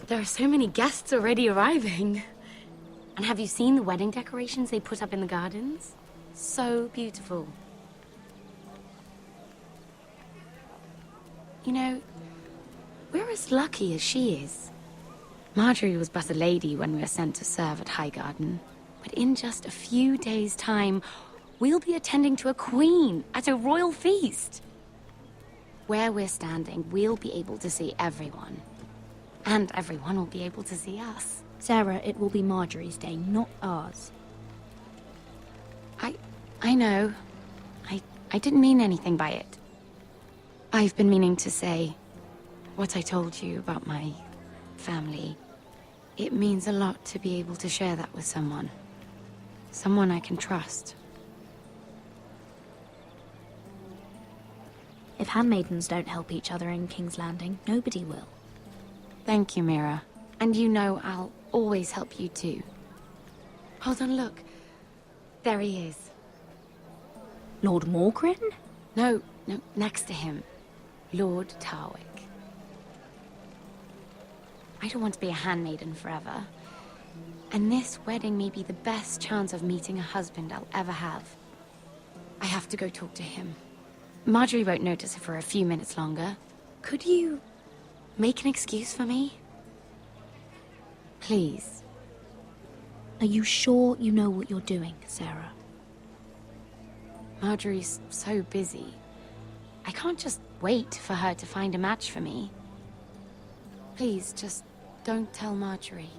There are so many guests already arriving. And have you seen the wedding decorations they put up in the gardens? So beautiful. You know, we're as lucky as she is. Marjorie was but a lady when we were sent to serve at Highgarden. But in just a few days' time, we'll be attending to a queen at a royal feast. Where we're standing, we'll be able to see everyone. And everyone will be able to see us. Sarah, it will be Marjorie's day, not ours. I know. I didn't mean anything by it. I've been meaning to say what I told you about my family. It means a lot to be able to share that with someone. Someone I can trust. If handmaidens don't help each other in King's Landing, nobody will. Thank you, Mira. And you know I'll always help you too. Hold on, look. There he is. Lord Morgrin? No, next to him. Lord Tarwick. I don't want to be a handmaiden forever. And this wedding may be the best chance of meeting a husband I'll ever have. I have to go talk to him. Marjorie won't notice it for a few minutes longer. Could you make an excuse for me? Please. Are you sure you know what you're doing, Sarah? Marjorie's so busy. I can't just wait for her to find a match for me. Please, just don't tell Marjorie.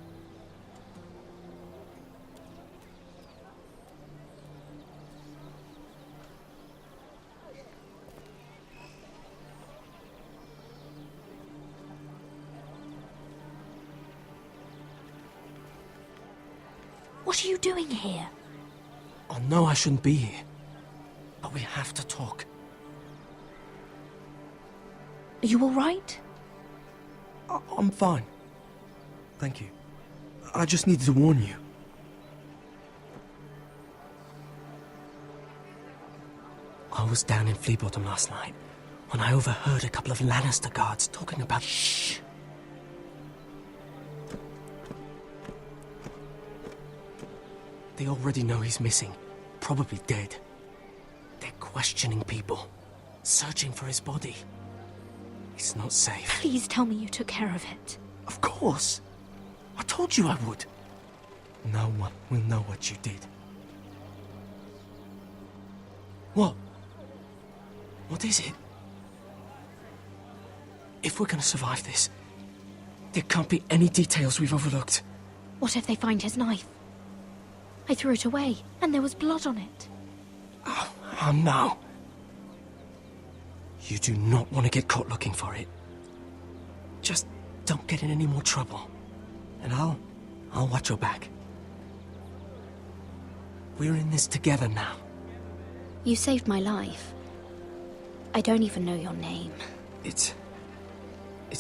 What are you doing here? I know I shouldn't be here, but we have to talk. Are you all right? I'm fine. Thank you. I just needed to warn you. I was down in Flea Bottom last night when I overheard a couple of Lannister guards talking about... Shh! They already know he's missing, probably dead. They're questioning people, searching for his body. It's not safe. Please tell me you took care of it. Of course. I told you I would. No one will know what you did. What? What is it? If we're gonna survive this, there can't be any details we've overlooked. What if they find his knife? I threw it away, and there was blood on it. Oh no. You do not want to get caught looking for it. Just don't get in any more trouble. And I'll watch your back. We're in this together now. You saved my life. I don't even know your name. It's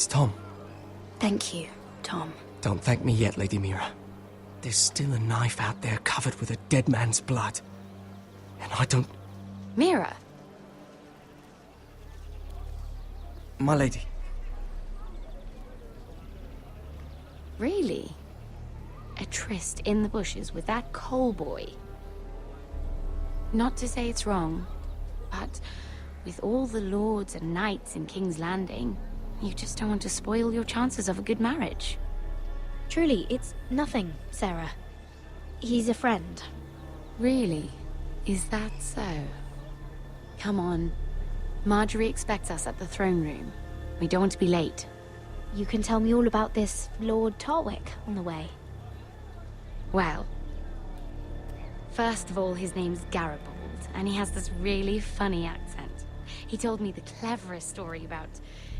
Tom. Thank you, Tom. Don't thank me yet, Lady Mira. There's still a knife out there covered with a dead man's blood. And I don't... Mira! My lady. Really? A tryst in the bushes with that coal boy? Not to say it's wrong, but with all the lords and knights in King's Landing, you just don't want to spoil your chances of a good marriage. Truly, it's nothing, Sarah. He's a friend. Really? Is that so? Come on. Marjorie expects us at the throne room. We don't want to be late. You can tell me all about this Lord Tarwick on the way. Well, first of all, his name's Garibaldi, and he has this really funny accent. He told me the cleverest story about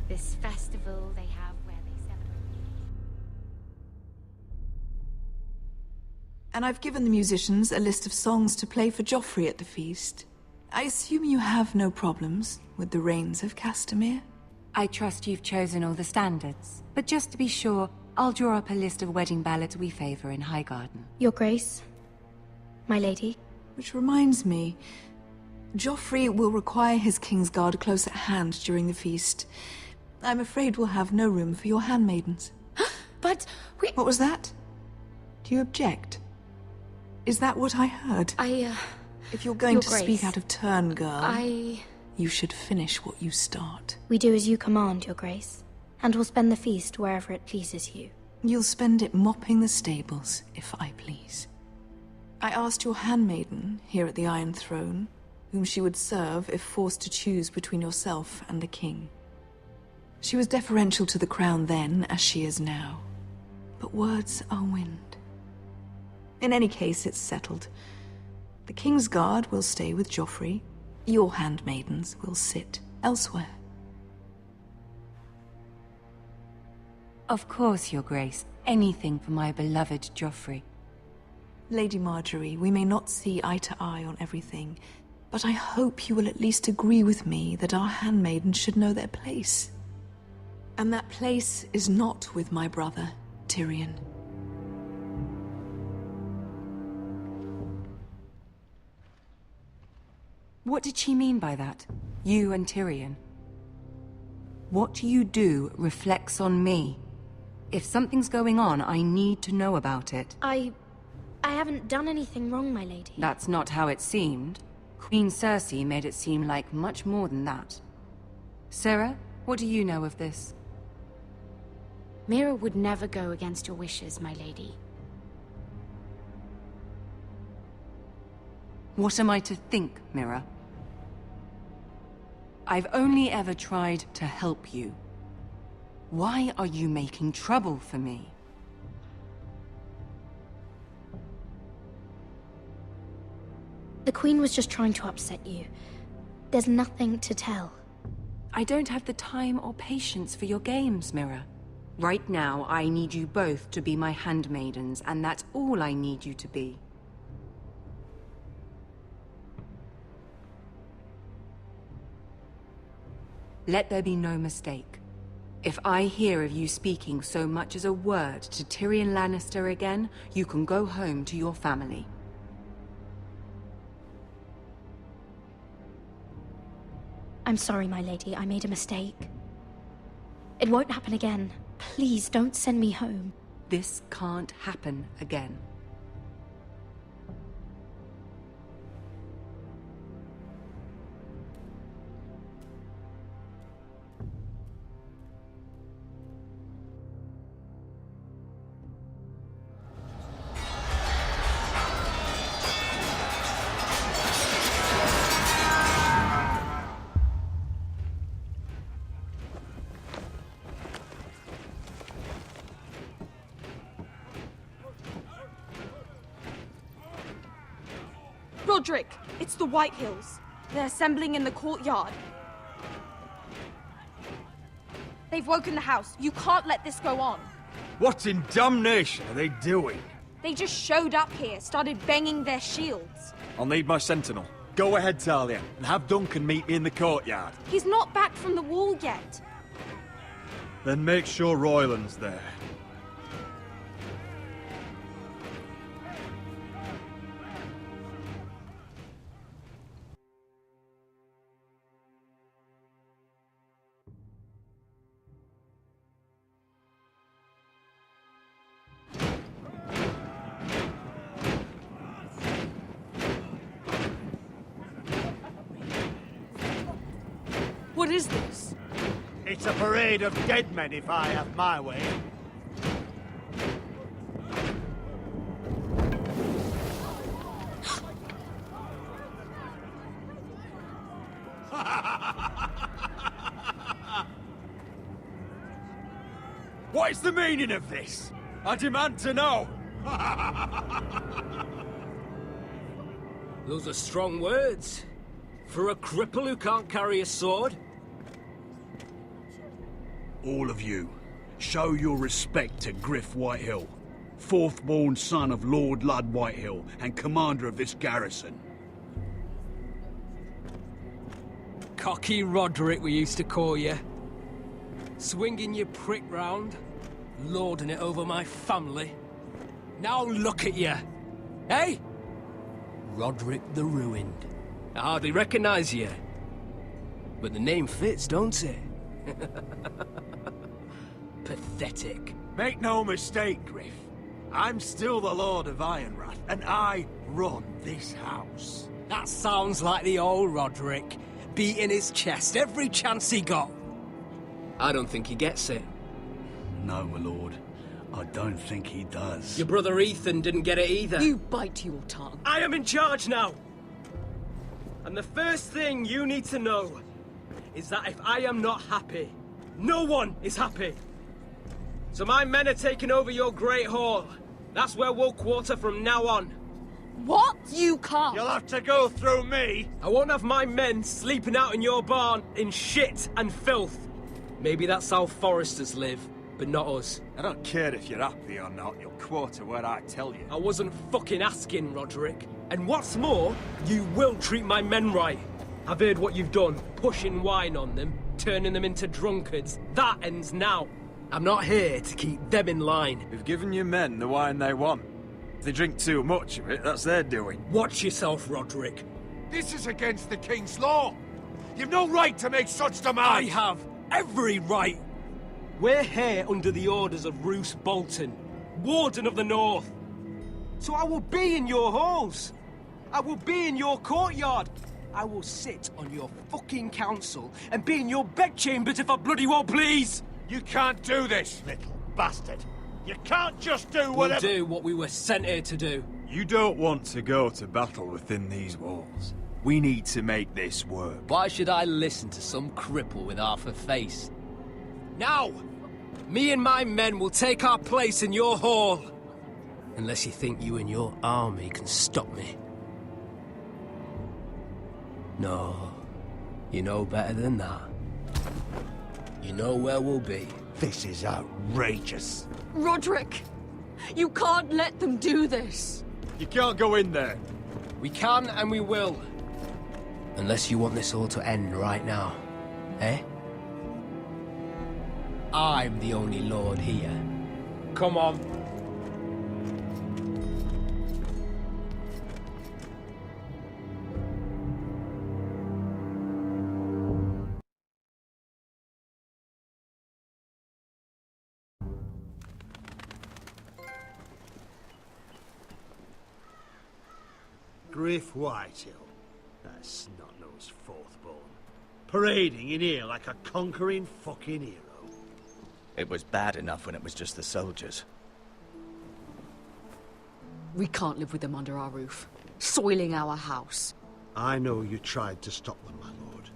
this festival they have where they celebrate. And I've given the musicians a list of songs to play for Joffrey at the feast. I assume you have no problems with the Rains of Castamere? I trust you've chosen all the standards. But just to be sure, I'll draw up a list of wedding ballads we favor in Highgarden. Your Grace, my lady. Which reminds me, Joffrey will require his Kingsguard close at hand during the feast. I'm afraid we'll have no room for your handmaidens. but we... What was that? Do you object? Is that what I heard? If you're going Your to Grace, speak out of turn, girl, I... you should finish what you start. We do as you command, Your Grace, and will spend the feast wherever it pleases you. You'll spend it mopping the stables, if I please. I asked your handmaiden here at the Iron Throne whom she would serve if forced to choose between yourself and the king. She was deferential to the crown then, as she is now. But words are wind. In any case, it's settled. The King's Guard will stay with Joffrey. Your handmaidens will sit elsewhere. Of course, Your Grace. Anything for my beloved Joffrey. Lady Marjorie, we may not see eye to eye on everything, but I hope you will at least agree with me that our handmaidens should know their place. And that place is not with my brother, Tyrion. What did she mean by that? You and Tyrion? What you do reflects on me. If something's going on, I need to know about it. I haven't done anything wrong, my lady. That's not how it seemed. Queen Cersei made it seem like much more than that. Sarah, what do you know of this? Mira would never go against your wishes, my lady. What am I to think, Mira? I've only ever tried to help you. Why are you making trouble for me? The Queen was just trying to upset you. There's nothing to tell. I don't have the time or patience for your games, Mira. Right now, I need you both to be my handmaidens, and that's all I need you to be. Let there be no mistake. If I hear of you speaking so much as a word to Tyrion Lannister again, you can go home to your family. I'm sorry, my lady. I made a mistake. It won't happen again. Please don't send me home. This can't happen again. Roderick, it's the White Hills. They're assembling in the courtyard. They've woken the house. You can't let this go on. What in damnation are they doing? They just showed up here, started banging their shields. I'll need my sentinel. Go ahead, Talia, and have Duncan meet me in the courtyard. He's not back from the wall yet. Then make sure Royland's there. What is this? It's a parade of dead men if I have my way. What is the meaning of this? I demand to know! Those are strong words. For a cripple who can't carry a sword? All of you, show your respect to Griff Whitehill, fourth-born son of Lord Ludd Whitehill and commander of this garrison. Cocky Roderick, we used to call you. Swinging your prick round, lording it over my family. Now look at you! Hey? Roderick the Ruined. I hardly recognize you. But the name fits, don't it? Pathetic. Make no mistake, Griff. I'm still the Lord of Ironrath, and I run this house. That sounds like the old Roderick, beating his chest every chance he got. I don't think he gets it. No, my lord. I don't think he does. Your brother Ethan didn't get it either. You bite your tongue. I am in charge now! And the first thing you need to know is that if I am not happy, no one is happy. So my men are taking over your Great Hall. That's where we'll quarter from now on. What? You can't. You'll have to go through me. I won't have my men sleeping out in your barn in shit and filth. Maybe that's how foresters live, but not us. I don't care if you're happy or not, you'll quarter where I tell you. I wasn't fucking asking, Roderick. And what's more, you will treat my men right. I've heard what you've done, pushing wine on them, turning them into drunkards. That ends now. I'm not here to keep them in line. We've given your men the wine they want. If they drink too much of it, that's their doing. Watch yourself, Roderick. This is against the King's law. You've no right to make such demands. I have every right. We're here under the orders of Roose Bolton, Warden of the North. So I will be in your halls. I will be in your courtyard. I will sit on your fucking council and be in your bedchambers if I bloody well please. You can't do this, Little bastard. You can't just do We'll whatever... do what we were sent here to do. You don't want to go to battle within these walls. We need to make this work. Why should I listen to some cripple with half a face? Now, me and my men will take our place in your hall. Unless you think you and your army can stop me. No, you know better than that. You know where we'll be. This is outrageous. Roderick, you can't let them do this. You can't go in there. We can and we will. Unless you want this all to end right now. Eh? I'm the only lord here. Come on. Griff Whitehill, that snot-nosed fourth-born, parading in here like a conquering fucking hero. It was bad enough when it was just the soldiers. We can't live with them under our roof, soiling our house. I know you tried to stop them, my lord.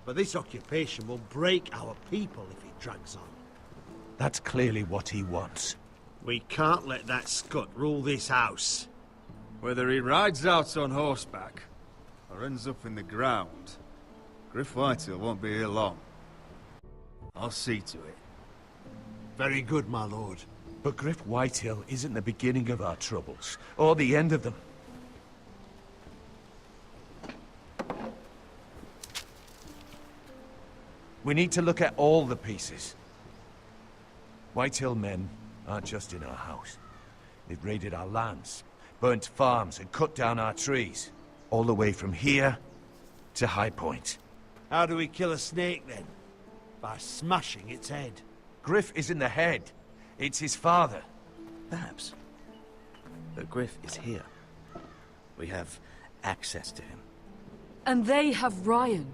But this occupation will break our people if it drags on. That's clearly what he wants. We can't let that scut rule this house. Whether he rides out on horseback or ends up in the ground, Griff Whitehill won't be here long. I'll see to it. Very good, my lord. But Griff Whitehill isn't the beginning of our troubles, or the end of them. We need to look at all the pieces. Whitehill men aren't just in our house. They've raided our lands, burnt farms and cut down our trees. All the way from here to High Point. How do we kill a snake, then? By smashing its head. Griff isn't the head. It's his father. Perhaps. But Griff is here. We have access to him. And they have Ryan.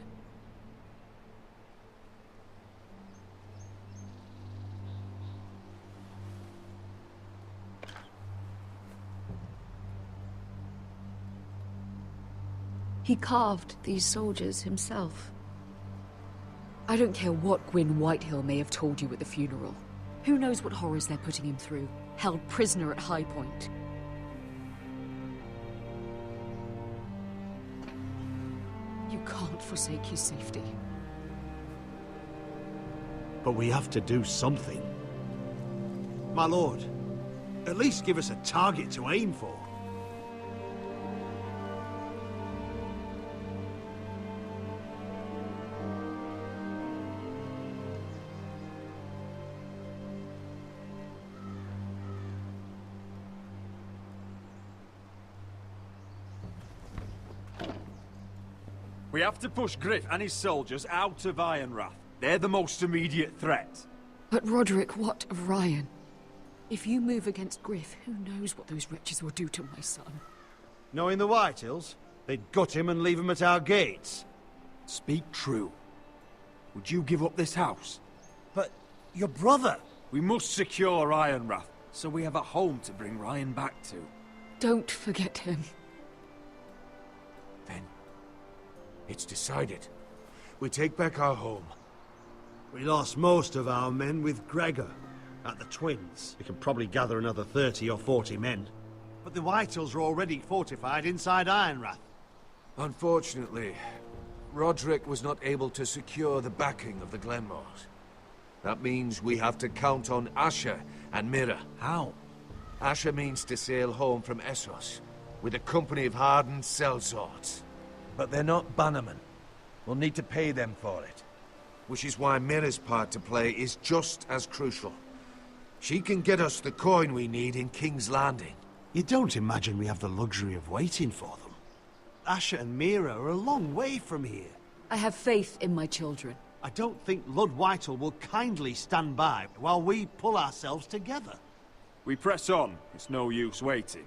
He carved these soldiers himself. I don't care what Gwyn Whitehill may have told you at the funeral. Who knows what horrors they're putting him through, held prisoner at High Point. You can't forsake his safety. But we have to do something. My lord, at least give us a target to aim for. We have to push Griff and his soldiers out of Ironrath. They're the most immediate threat. But Roderick, what of Ryan? If you move against Griff, who knows what those wretches will do to my son? Knowing the Whitehills, they'd gut him and leave him at our gates. Speak true. Would you give up this house? But your brother... We must secure Ironrath, so we have a home to bring Ryan back to. Don't forget him. Then, it's decided. We take back our home. We lost most of our men with Gregor at the Twins. We can probably gather another 30 or 40 men. But the Whitehills are already fortified inside Ironrath. Unfortunately, Roderick was not able to secure the backing of the Glenmores. That means we have to count on Asher and Mira. How? Asher means to sail home from Essos with a company of hardened sellswords. But they're not bannermen. We'll need to pay them for it. Which is why Mira's part to play is just as crucial. She can get us the coin we need in King's Landing. You don't imagine we have the luxury of waiting for them? Asher and Mira are a long way from here. I have faith in my children. I don't think Lord Whitehall will kindly stand by while we pull ourselves together. We press on. It's no use waiting.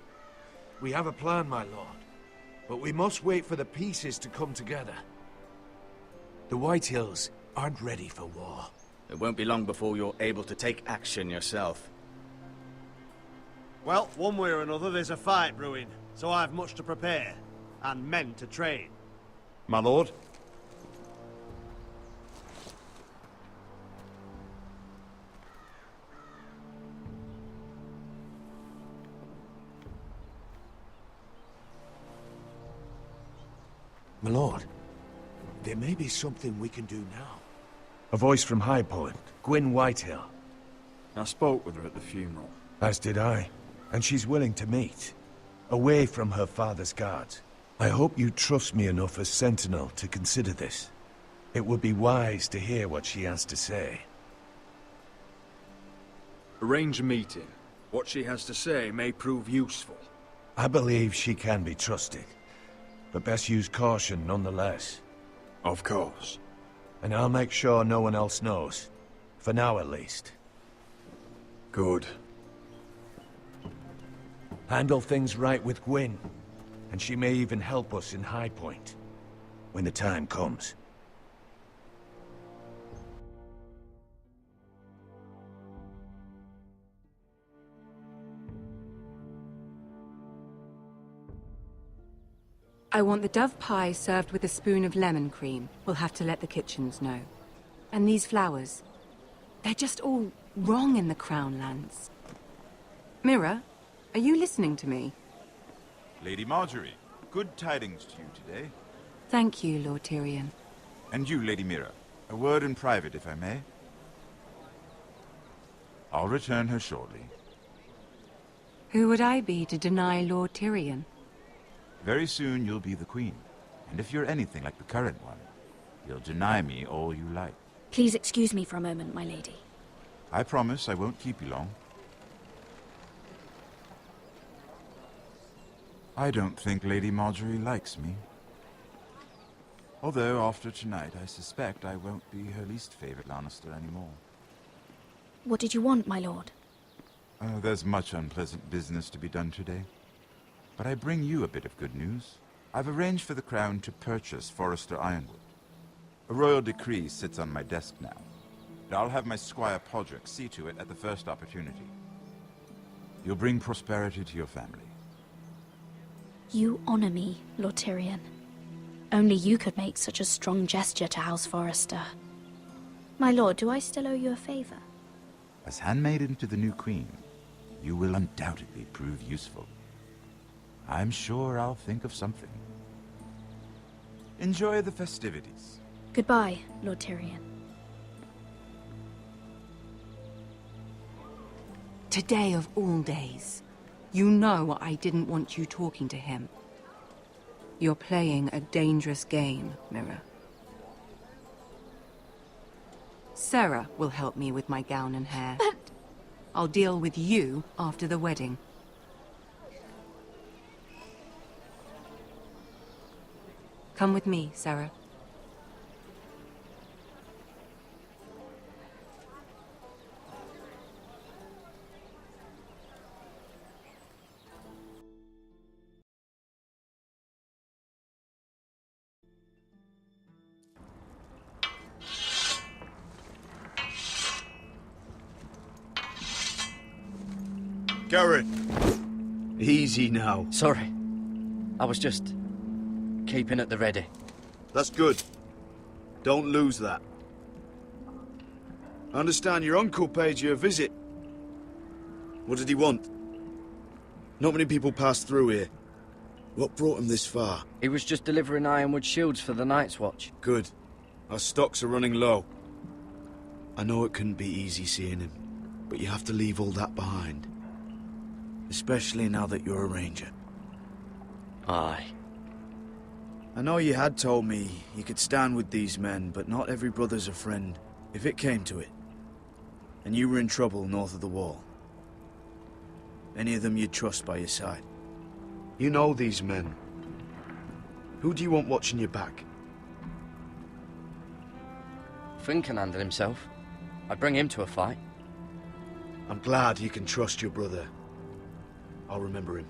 We have a plan, my lord. But we must wait for the pieces to come together. The Whitehills aren't ready for war. It won't be long before you're able to take action yourself. Well, one way or another, there's a fight brewing, so I've much to prepare, and men to train. My lord? My lord, there may be something we can do now. A voice from High Point, Gwyn Whitehill. I spoke with her at the funeral. As did I. And she's willing to meet. Away from her father's guards. I hope you trust me enough as Sentinel to consider this. It would be wise to hear what she has to say. Arrange a meeting. What she has to say may prove useful. I believe she can be trusted. But best use caution nonetheless. Of course. And I'll make sure no one else knows. For now, at least. Good. Handle things right with Gwyn. And she may even help us in High Point. When the time comes. I want the dove pie served with a spoon of lemon cream. We'll have to let the kitchens know. And these flowers. They're just all wrong in the Crown lands. Mira, are you listening to me? Lady Marjorie, good tidings to you today. Thank you, Lord Tyrion. And you, Lady Mira. A word in private, if I may. I'll return her shortly. Who would I be to deny Lord Tyrion? Very soon you'll be the queen. And if you're anything like the current one, you'll deny me all you like. Please excuse me for a moment, my lady. I promise I won't keep you long. I don't think Lady Marjorie likes me. Although, after tonight, I suspect I won't be her least favorite Lannister anymore. What did you want, my lord? There's much unpleasant business to be done today. But I bring you a bit of good news. I've arranged for the Crown to purchase Forrester Ironwood. A royal decree sits on my desk now. And I'll have my squire Podrick see to it at the first opportunity. You'll bring prosperity to your family. You honor me, Lord Tyrion. Only you could make such a strong gesture to House Forrester. My lord, do I still owe you a favor? As handmaiden to the new queen, you will undoubtedly prove useful. I'm sure I'll think of something. Enjoy the festivities. Goodbye, Lord Tyrion. Today of all days. You know I didn't want you talking to him. You're playing a dangerous game, Mira. Sarah will help me with my gown and hair. But... I'll deal with you after the wedding. Come with me, Sarah. Garrett! Easy now. Sorry. I was just keeping at the ready. That's good. Don't lose that. I understand your uncle paid you a visit. What did he want? Not many people pass through here. What brought him this far? He was just delivering ironwood shields for the Night's Watch. Good. Our stocks are running low. I know it couldn't be easy seeing him, but you have to leave all that behind. Especially now that you're a ranger. Aye. I know you had told me you could stand with these men, but not every brother's a friend, if it came to it. And you were in trouble north of the wall. Any of them you'd trust by your side. You know these men. Who do you want watching your back? Finn can handle himself. I'd bring him to a fight. I'm glad you can trust your brother. I'll remember him.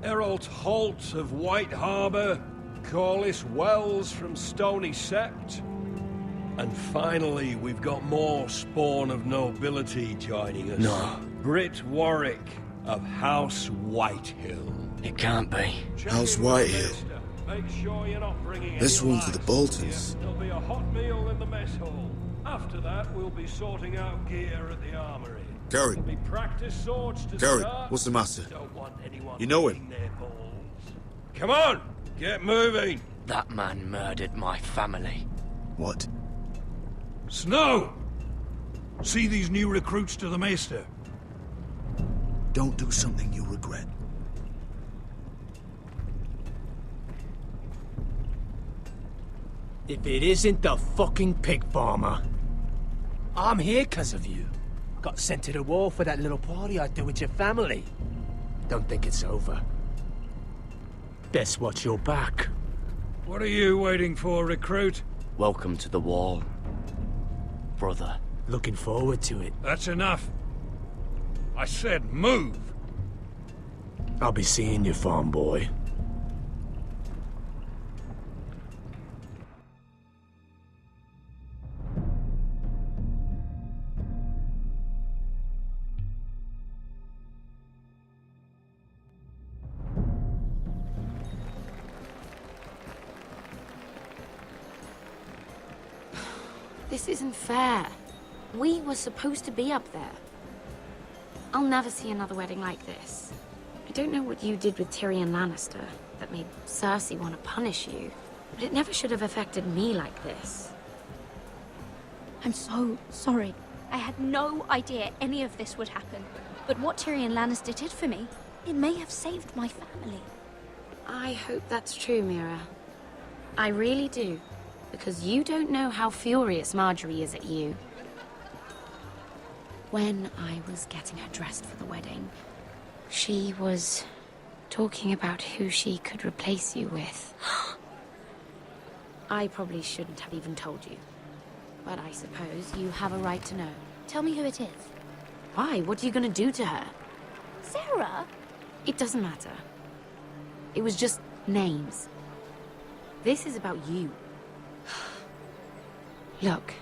Errol Holt of White Harbour, Corliss Wells from Stony Sept. And finally, we've got more spawn of nobility joining us. No. Britt Warwick of House Whitehill. It can't be. House Whitehill. Make sure you're not bringing This any one's for the lights. Boltons. There'll be a hot meal in the mess hall. After that, we'll be sorting out gear at the armory. Gary. There'll be practice swords to Gary, start. what's the matter? Don't want anyone You know him? licking their balls. Come on, get moving. That man murdered my family. What? Snow! See these new recruits to the Maester? Don't do something you'll regret. If it isn't the fucking pig farmer. I'm here 'cause of you. Got sent to the war for that little party I threw with your family. Don't think it's over. Best watch your back. What are you waiting for, recruit? Welcome to the wall, brother. Looking forward to it. That's enough. I said move. I'll be seeing you, farm boy. This isn't fair. We were supposed to be up there. I'll never see another wedding like this. I don't know what you did with Tyrion Lannister that made Cersei want to punish you, but it never should have affected me like this. I'm so sorry. I had no idea any of this would happen. But what Tyrion Lannister did for me, it may have saved my family. I hope that's true, Mira. I really do. Because you don't know how furious Marjorie is at you. When I was getting her dressed for the wedding, she was talking about who she could replace you with. I probably shouldn't have even told you. But I suppose you have a right to know. Tell me who it is. Why? What are you gonna do to her? Sarah? It doesn't matter. It was just names. This is about you. Look,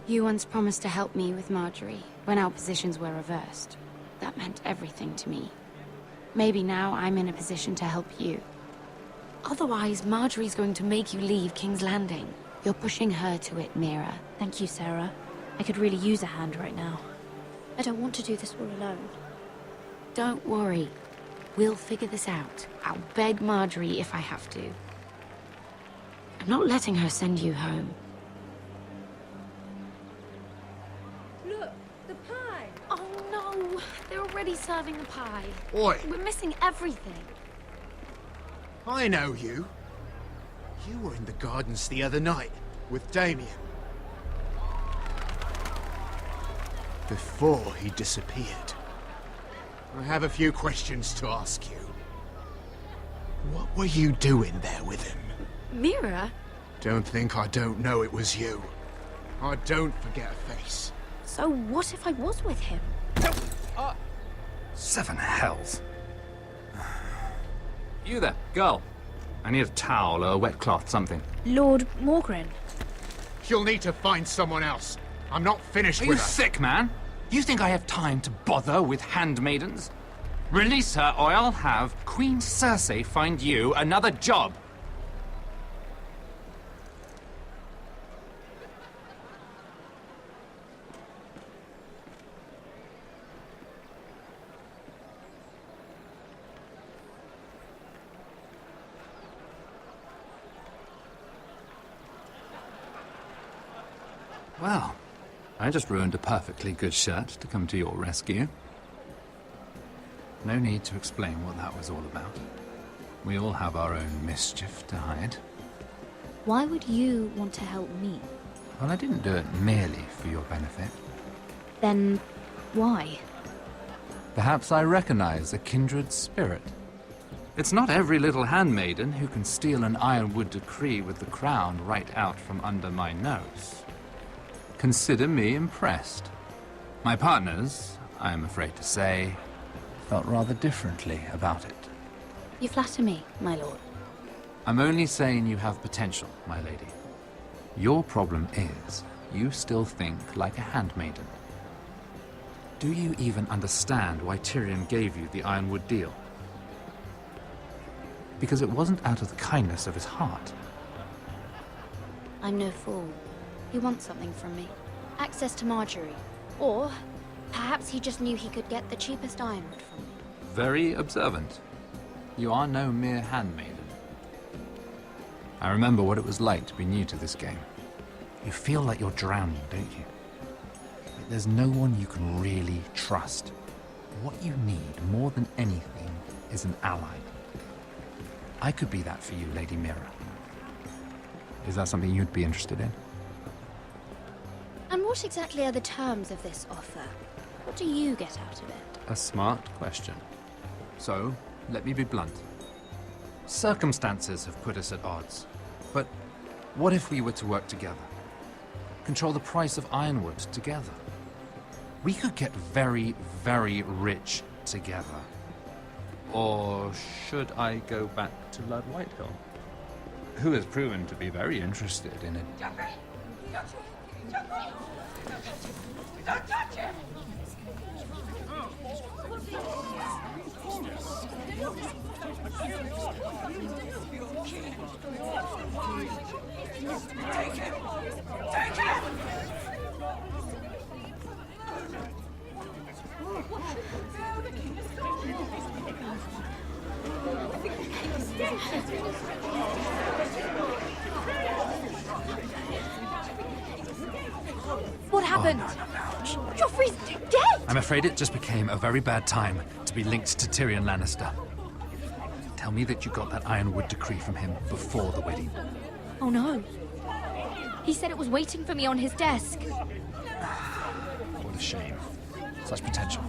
you once promised to help me with Marjorie when our positions were reversed. That meant everything to me. Maybe now I'm in a position to help you. Otherwise, Marjorie's going to make you leave King's Landing. You're pushing her to it, Mira. Thank you, Sarah. I could really use a hand right now. I don't want to do this all alone. Don't worry. We'll figure this out. I'll beg Marjorie if I have to. I'm not letting her send you home. Look, the pie! Oh no! They're already serving the pie. Oi! We're missing everything. I know you. You were in the gardens the other night with Damien. Before he disappeared. I have a few questions to ask you. What were you doing there with him? Mira? Don't think I don't know it was you. I don't forget a face. So what if I was with him? Seven hells. You there, girl. I need a towel or a wet cloth, something. Lord Morgren. You'll need to find someone else. I'm not finished Are with you her. sick, man? You think I have time to bother with handmaidens? Release her, or I'll have Queen Cersei find you another job. Well, I just ruined a perfectly good shirt to come to your rescue. No need to explain what that was all about. We all have our own mischief to hide. Why would you want to help me? Well, I didn't do it merely for your benefit. Then why? Perhaps I recognize a kindred spirit. It's not every little handmaiden who can steal an ironwood decree with the crown right out from under my nose. Consider me impressed. My partners, I am afraid to say, felt rather differently about it. You flatter me, my lord. I'm only saying you have potential, my lady. Your problem is, you still think like a handmaiden. Do you even understand why Tyrion gave you the Ironwood deal? Because it wasn't out of the kindness of his heart. I'm no fool. He wants something from me. Access to Marjorie. Or perhaps he just knew he could get the cheapest ironwood from me. Very observant. You are no mere handmaiden. I remember what it was like to be new to this game. You feel like you're drowning, don't you? Like there's no one you can really trust. What you need, more than anything, is an ally. I could be that for you, Lady Mira. Is that something you'd be interested in? And what exactly are the terms of this offer? What do you get out of it? A smart question. So, let me be blunt. Circumstances have put us at odds. But what if we were to work together? Control the price of ironwood together? We could get very, very rich together. Or should I go back to Lord Whitehill, who has proven to be very interested in it? Don't touch him! Take him! Take him! What happened? Oh, no. Joffrey's dead! I'm afraid it just became a very bad time to be linked to Tyrion Lannister. Tell me that you got that Ironwood decree from him before the wedding. Oh no. He said it was waiting for me on his desk. What a shame. Such potential.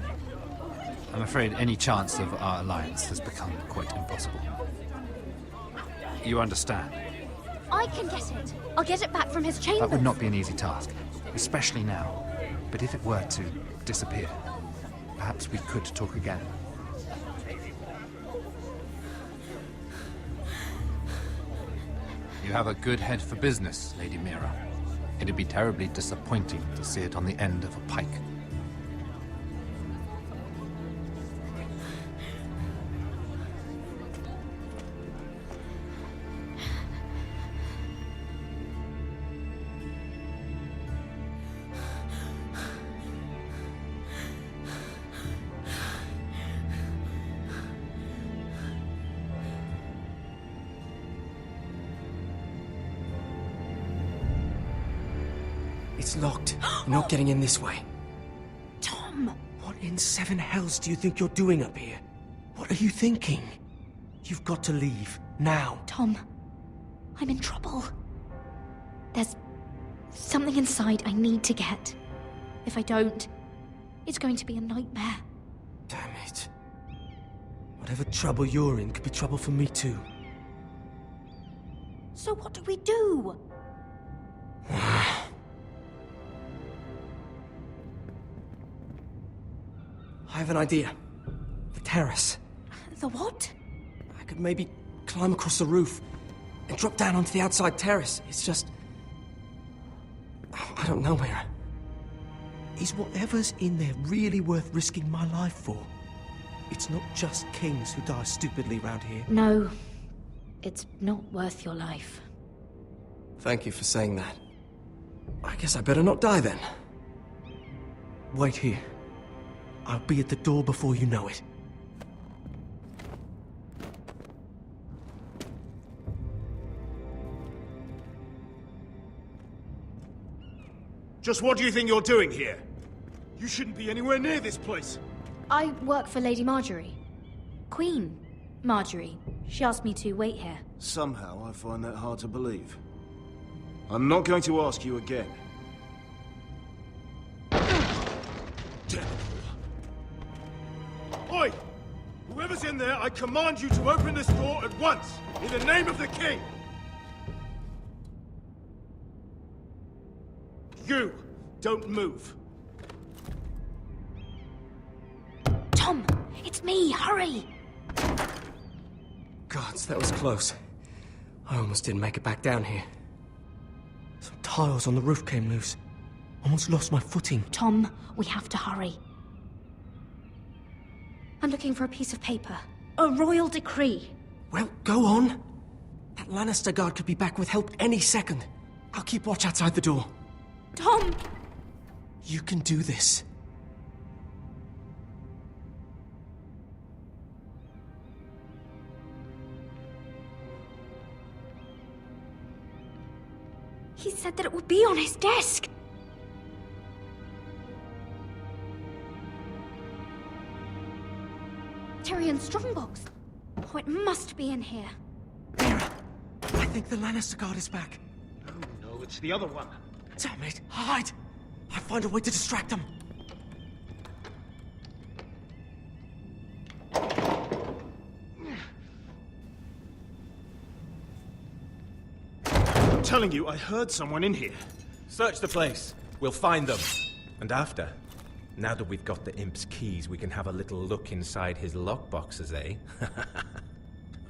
I'm afraid any chance of our alliance has become quite impossible. You understand? I can get it. I'll get it back from his chambers. That would not be an easy task, especially now. But if it were to disappear, perhaps we could talk again. You have a good head for business, Lady Mira. It'd be terribly disappointing to see it on the end of a pike. It's locked. You're not getting in this way. Tom! What in seven hells do you think you're doing up here? What are you thinking? You've got to leave. Now. Tom, I'm in trouble. There's something inside I need to get. If I don't, it's going to be a nightmare. Damn it. Whatever trouble you're in could be trouble for me too. So what do we do? I have an idea. The terrace. The what? I could maybe climb across the roof and drop down onto the outside terrace. It's just... I don't know, Mira. He's Is whatever's in there really worth risking my life for? It's not just kings who die stupidly round here. No, it's not worth your life. Thank you for saying that. I guess I better not die then. Wait here. I'll be at the door before you know it. Just what do you think you're doing here? You shouldn't be anywhere near this place. I work for Lady Marjorie. Queen Marjorie. She asked me to wait here. Somehow I find that hard to believe. I'm not going to ask you again. Damn it all. Oi! Whoever's in there, I command you to open this door at once, in the name of the king! You! Don't move. Tom! It's me! Hurry! Gods, that was close. I almost didn't make it back down here. Some tiles on the roof came loose. Almost lost my footing. Tom, we have to hurry. I'm looking for a piece of paper. A royal decree. Well, go on. That Lannister guard could be back with help any second. I'll keep watch outside the door. Tom! You can do this. He said that it would be on his desk. Tyrion's strongbox. Oh, it must be in here. Mira, I think the Lannister guard is back. No, it's the other one. Damn it, hide! I'll find a way to distract them. I'm telling you, I heard someone in here. Search the place. We'll find them. And after, now that we've got the imp's keys, we can have a little look inside his lockboxes, eh?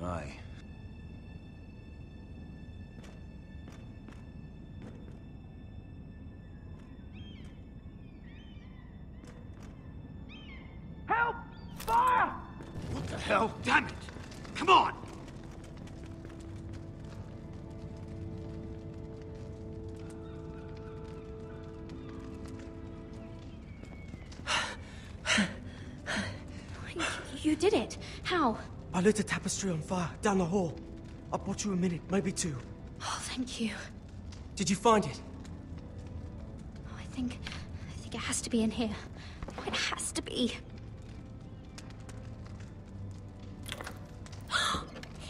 Aye. Help! Fire! What the hell? Damn it! Come on! You did it. How? I lit a tapestry on fire down the hall. I bought you a minute, maybe two. Oh, thank you. Did you find it? Oh, I think it has to be in here. Oh, it has to be.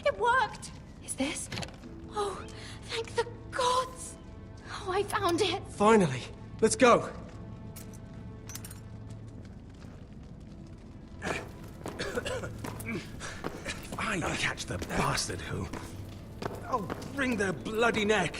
It worked! Is this? Oh, thank the gods! Oh, I found it! Finally. Let's go. I catch the bastard who... I'll wring their bloody neck.